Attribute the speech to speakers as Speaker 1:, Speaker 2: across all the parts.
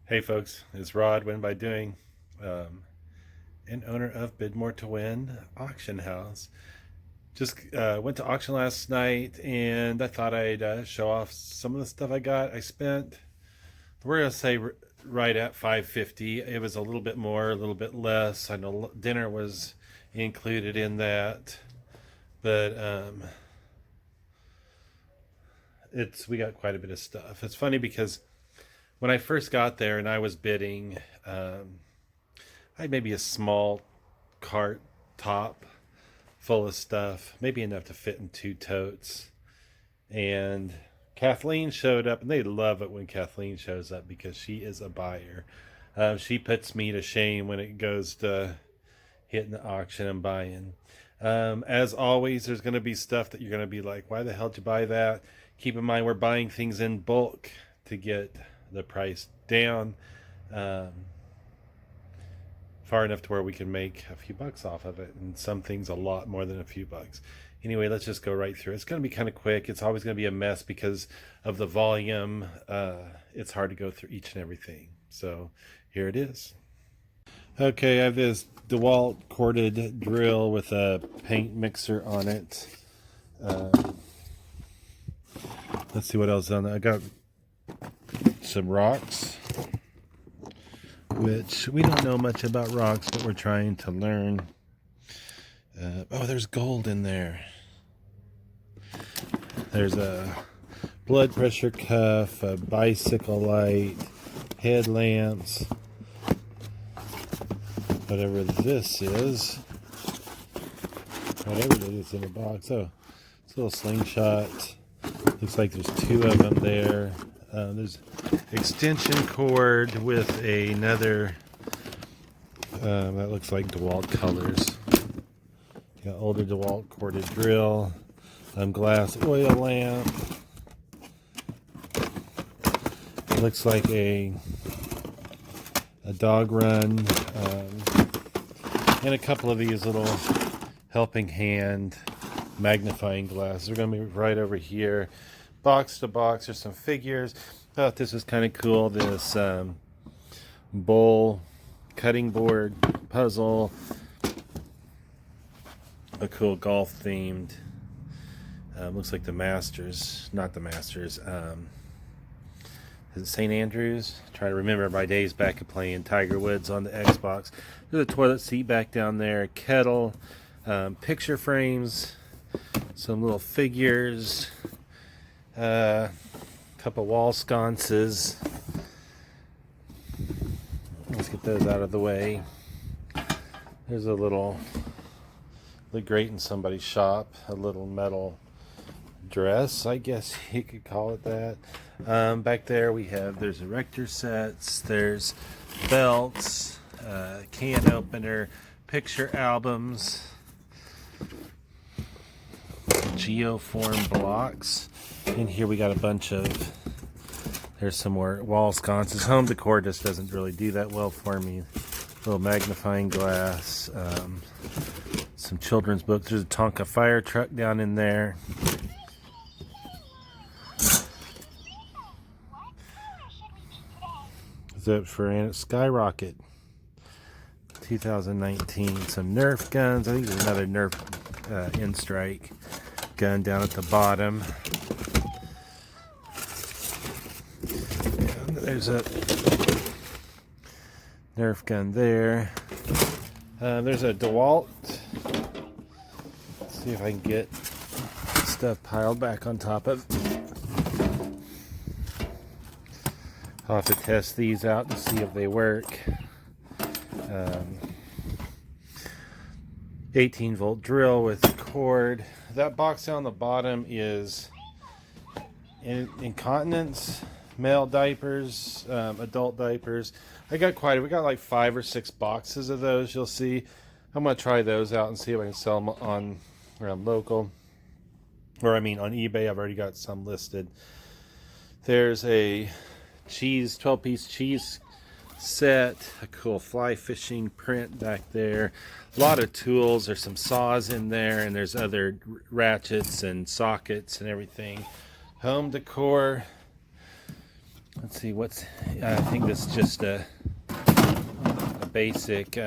Speaker 1: Hey folks, it's Rod, Win by Doing, and owner of Bid More to Win Auction House. Just went to auction last night, and I thought I'd show off some of the stuff I got. I spent, we're gonna say right at 550. It was a little bit more, a little bit less. I know dinner was included in that, but we got quite a bit of stuff. It's funny because when I first got there and I was bidding, I had maybe a small cart top full of stuff, maybe enough to fit in 2 totes. And Kathleen showed up, and they love it when Kathleen shows up because she is a buyer. She puts me to shame when it goes to hitting the auction and buying. As always, there's going to be stuff that you're going to be like, why the hell did you buy that? Keep in mind, we're buying things in bulk to get the price down far enough to where we can make a few bucks off of it, and some things a lot more than a few bucks. Anyway, let's just go right through. It's going to be kind of quick. It's always going to be a mess because of the volume. It's hard to go through each and everything. So here it is. Okay, I have this DeWalt corded drill with a paint mixer on it. Let's see what else on there. I got some rocks, which we don't know much about rocks, but we're trying to learn. Oh, there's gold in there. There's a blood pressure cuff, a bicycle light, headlamps, whatever this is. Whatever it is in the box. Oh, it's a little slingshot. Looks like there's 2 of them there. There's extension cord with another that looks like DeWalt colors. Got older DeWalt corded drill, glass oil lamp. It looks like a dog run, and a couple of these little helping hand magnifying glasses. They're going to be right over here. Box to box, there's some figures. I thought this was kind of cool. This bowl cutting board puzzle, a cool golf themed. Looks like the Masters, not the Masters. Is it St. Andrews? Trying to remember my days back of playing Tiger Woods on the Xbox. There's a toilet seat back down there, kettle, picture frames, some little figures. Couple wall sconces. Let's get those out of the way. There's a little, look great in somebody's shop, a little metal dress, I guess you could call it that. Back there there's erector sets, there's belts, can opener, picture albums, geoform blocks. In here we got a bunch of, there's some more wall sconces. Home decor just doesn't really do that well for me. A little magnifying glass, some children's books. There's a Tonka fire truck down in there. Is that for a Skyrocket 2019? Some Nerf guns. I think there's another Nerf N-Strike gun down at the bottom. And there's a Nerf gun there. There's a DeWalt. Let's see if I can get stuff piled back on top of. I'll have to test these out to see if they work. 18-volt drill with cord. That box down the bottom is incontinence, male diapers, adult diapers. We got like 5 or 6 boxes of those. You'll see. I'm gonna try those out and see if I can sell them on local, or on eBay. I've already got some listed. There's a 12-piece cheese set, a cool fly fishing print back there, a lot of tools. There's some saws in there, and there's other ratchets and sockets and everything. Home decor, let's see what's, I think this is just a basic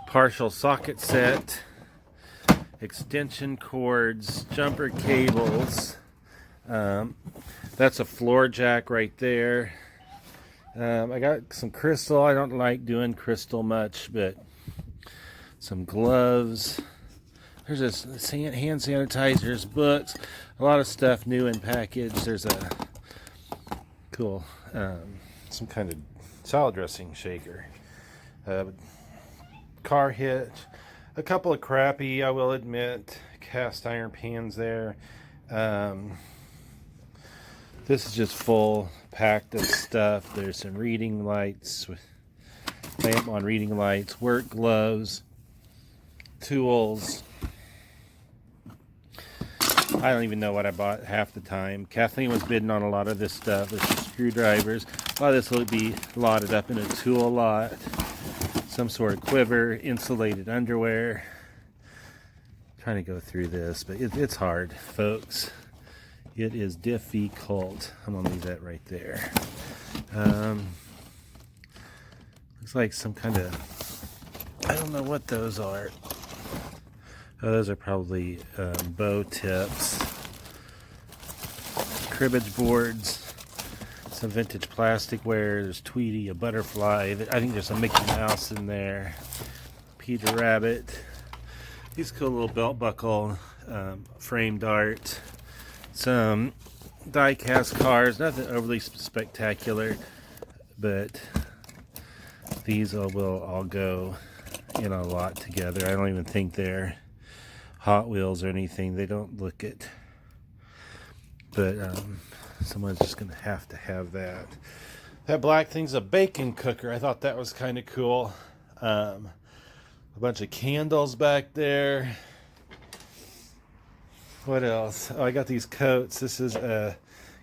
Speaker 1: partial socket set, extension cords, jumper cables. That's a floor jack right there. I got some crystal. I don't like doing crystal much, but some gloves. There's this hand sanitizers, books, a lot of stuff new in package. There's a cool, some kind of salad dressing shaker. Car hitch. A couple of crappy, I will admit, cast iron pans there. This is just full packed of stuff. There's some reading lights, lamp on reading lights, work gloves, tools. I don't even know what I bought half the time. Kathleen was bidding on a lot of this stuff. There's some screwdrivers. A lot of this will be lotted up in a tool lot. Some sort of quiver, insulated underwear. Trying to go through this, but it's hard, folks. It is difficult. I'm gonna leave that right there. Looks like some kind of, I don't know what those are. Oh, those are probably bow tips. Cribbage boards. Some vintage plasticware. There's Tweety, a butterfly. I think there's a Mickey Mouse in there. Peter Rabbit. These cool little belt buckle framed art. Some die-cast cars. Nothing overly spectacular, but these will all go in a lot together. I don't even think they're Hot Wheels or anything. They don't look it, but someone's just gonna have to have that. That black thing's a bacon cooker. I thought that was kind of cool. A bunch of candles back there. What else? Oh, I got these coats. This is a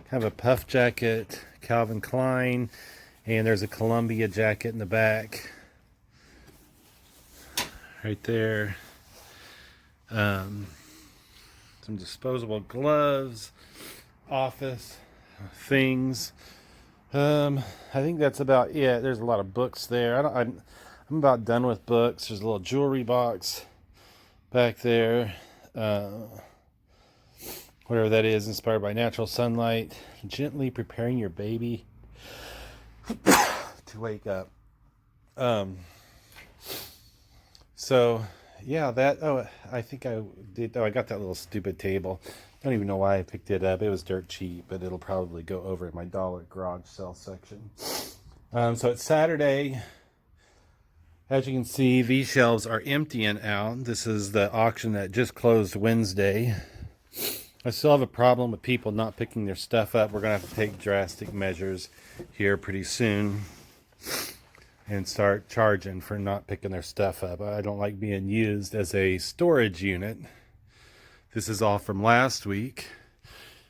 Speaker 1: kind of a puff jacket, Calvin Klein, and there's a Columbia jacket in the back right there. Some disposable gloves, office things. I think that's about it. There's a lot of books there. I'm about done with books. There's a little jewelry box back there. Whatever that is, inspired by natural sunlight. Gently preparing your baby to wake up. So yeah, I think I did. Oh, I got that little stupid table. Don't even know why I picked it up. It was dirt cheap, but it'll probably go over in my dollar garage sale section. So it's Saturday. As you can see, these shelves are emptying out. This is the auction that just closed Wednesday. I still have a problem with people not picking their stuff up. We're going to have to take drastic measures here pretty soon and start charging for not picking their stuff up. I don't like being used as a storage unit. This is all from last week.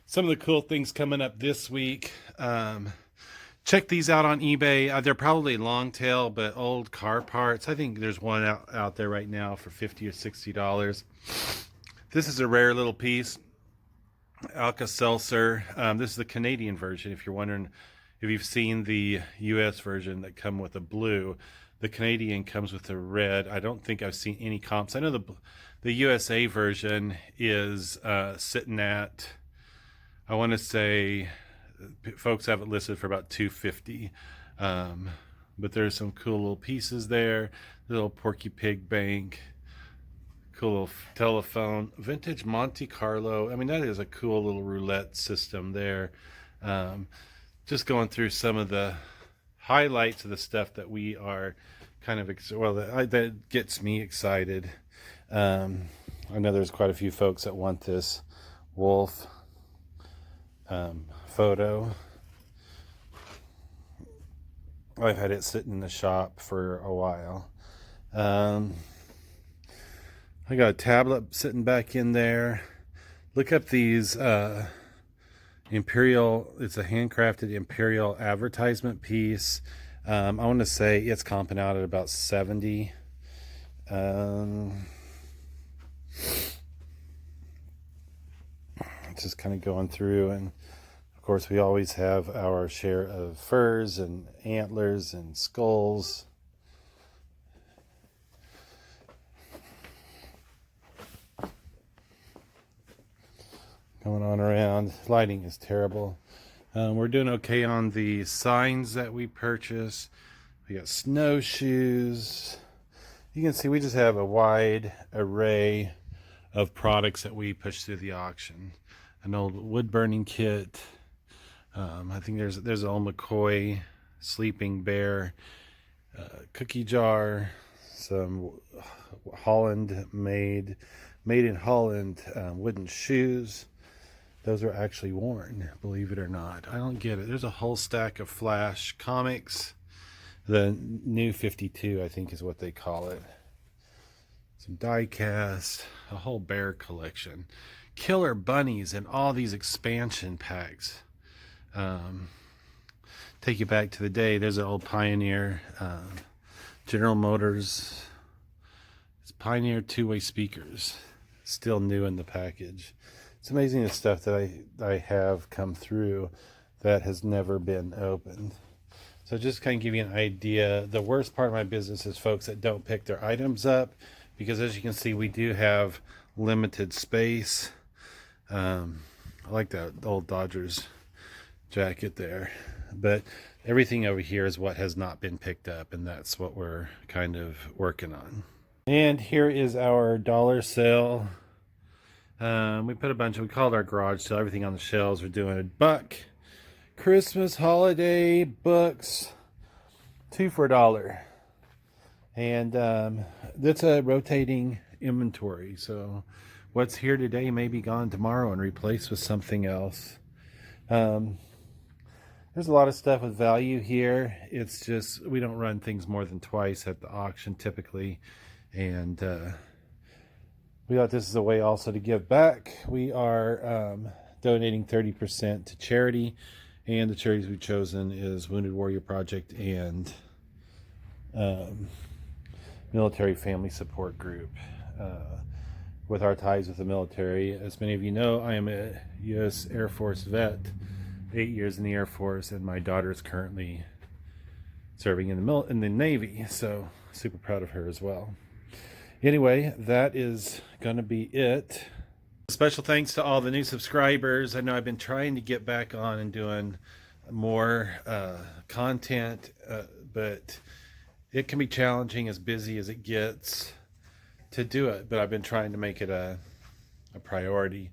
Speaker 1: Some of the cool things coming up this week. Check these out on eBay. They're probably long tail, but old car parts. I think there's one out there right now for $50 or $60. This is a rare little piece. Alka-Seltzer. This is the Canadian version. If you're wondering if you've seen the US version that come with a blue, the Canadian comes with a red. I don't think I've seen any comps. I know the USA version is sitting at, I want to say, folks have it listed for about $250. But there's some cool little pieces there. The little Porky Pig bank. Cool little telephone. Vintage Monte Carlo. I mean, that is a cool little roulette system there. Just going through some of the highlights of the stuff that we are kind of, that gets me excited. I know there's quite a few folks that want this wolf photo. I've had it sitting in the shop for a while. I got a tablet sitting back in there. Look up these Imperial, it's a handcrafted Imperial advertisement piece. I want to say it's comping out at about 70. Just kind of going through, and Of course, we always have our share of furs and antlers and skulls. Going on around. Lighting is terrible. We're doing okay on the signs that we purchase. We got snowshoes. You can see we just have a wide array of products that we push through the auction. An old wood burning kit. I think there's an old McCoy sleeping bear cookie jar, some Holland made in Holland wooden shoes. Those are actually worn, believe it or not. I don't get it. There's a whole stack of Flash comics. The new 52, I think, is what they call it. Some die cast, a whole bear collection. Killer bunnies and all these expansion packs. Take you back to the day. There's an old Pioneer General Motors. It's Pioneer two-way speakers. Still new in the package. It's amazing the stuff that I have come through that has never been opened. So just kind of give you an idea. The worst part of my business is folks that don't pick their items up, because as you can see, we do have limited space. I like that old Dodgers jacket there, but everything over here is what has not been picked up, and that's what we're kind of working on. And here is our dollar sale. We put a bunch of, we called our garage sale, everything on the shelves. We're doing $1 Christmas holiday books, 2 for $1. And that's a rotating inventory, so what's here today may be gone tomorrow and replaced with something else. There's a lot of stuff with value here. It's just we don't run things more than twice at the auction typically, and we thought this is a way also to give back. We are donating 30% to charity, and the charities we've chosen is Wounded Warrior Project and Military Family Support Group. With our ties with the military, as many of you know, I am a U.S. Air Force vet, 8 years in the Air Force, and my daughter is currently serving in the Navy, so super proud of her as well. Anyway, that is going to be it. Special thanks to all the new subscribers. I know I've been trying to get back on and doing more content, but it can be challenging, as busy as it gets, to do it. But I've been trying to make it a priority.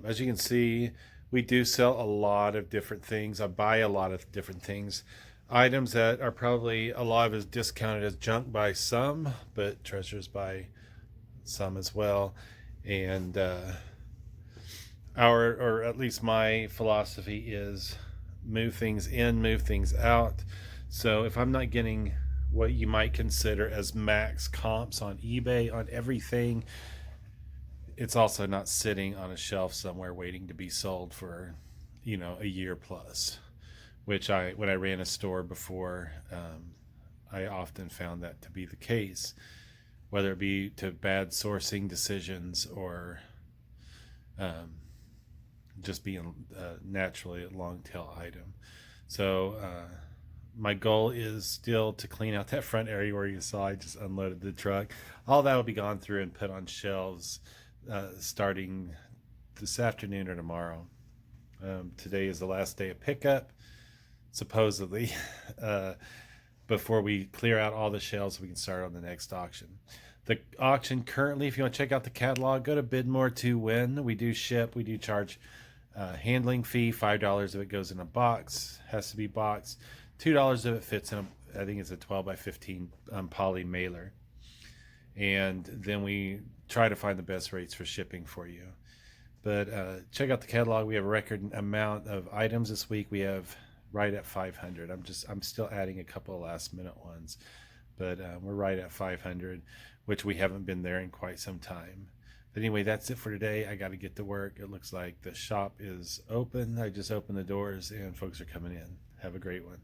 Speaker 1: As you can see, we do sell a lot of different things. I buy a lot of different things. Items that are probably a lot of is discounted as junk by some, but treasures by some as well. And or at least my philosophy is move things in, move things out. So if I'm not getting what you might consider as max comps on eBay on everything, it's also not sitting on a shelf somewhere waiting to be sold for, a year plus. Which when I ran a store before, I often found that to be the case, whether it be to bad sourcing decisions or just being naturally a long tail item. So my goal is still to clean out that front area where you saw I just unloaded the truck. All that will be gone through and put on shelves starting this afternoon or tomorrow. Today is the last day of pickup, supposedly, before we clear out all the shelves, we can start on the next auction. The auction currently, if you want to check out the catalog, go to Bidmore to win. We do ship, we do charge handling fee, $5 if it goes in a box, has to be boxed, $2 if it fits in I think it's a 12 by 15 poly mailer. And then we try to find the best rates for shipping for you. But check out the catalog. We have a record amount of items this week. We have right at 500. I'm still adding a couple of last minute ones, but we're right at 500, which we haven't been there in quite some time. But anyway, that's it for today. I got to get to work. It looks like the shop is open. I just opened the doors and folks are coming in. Have a great one.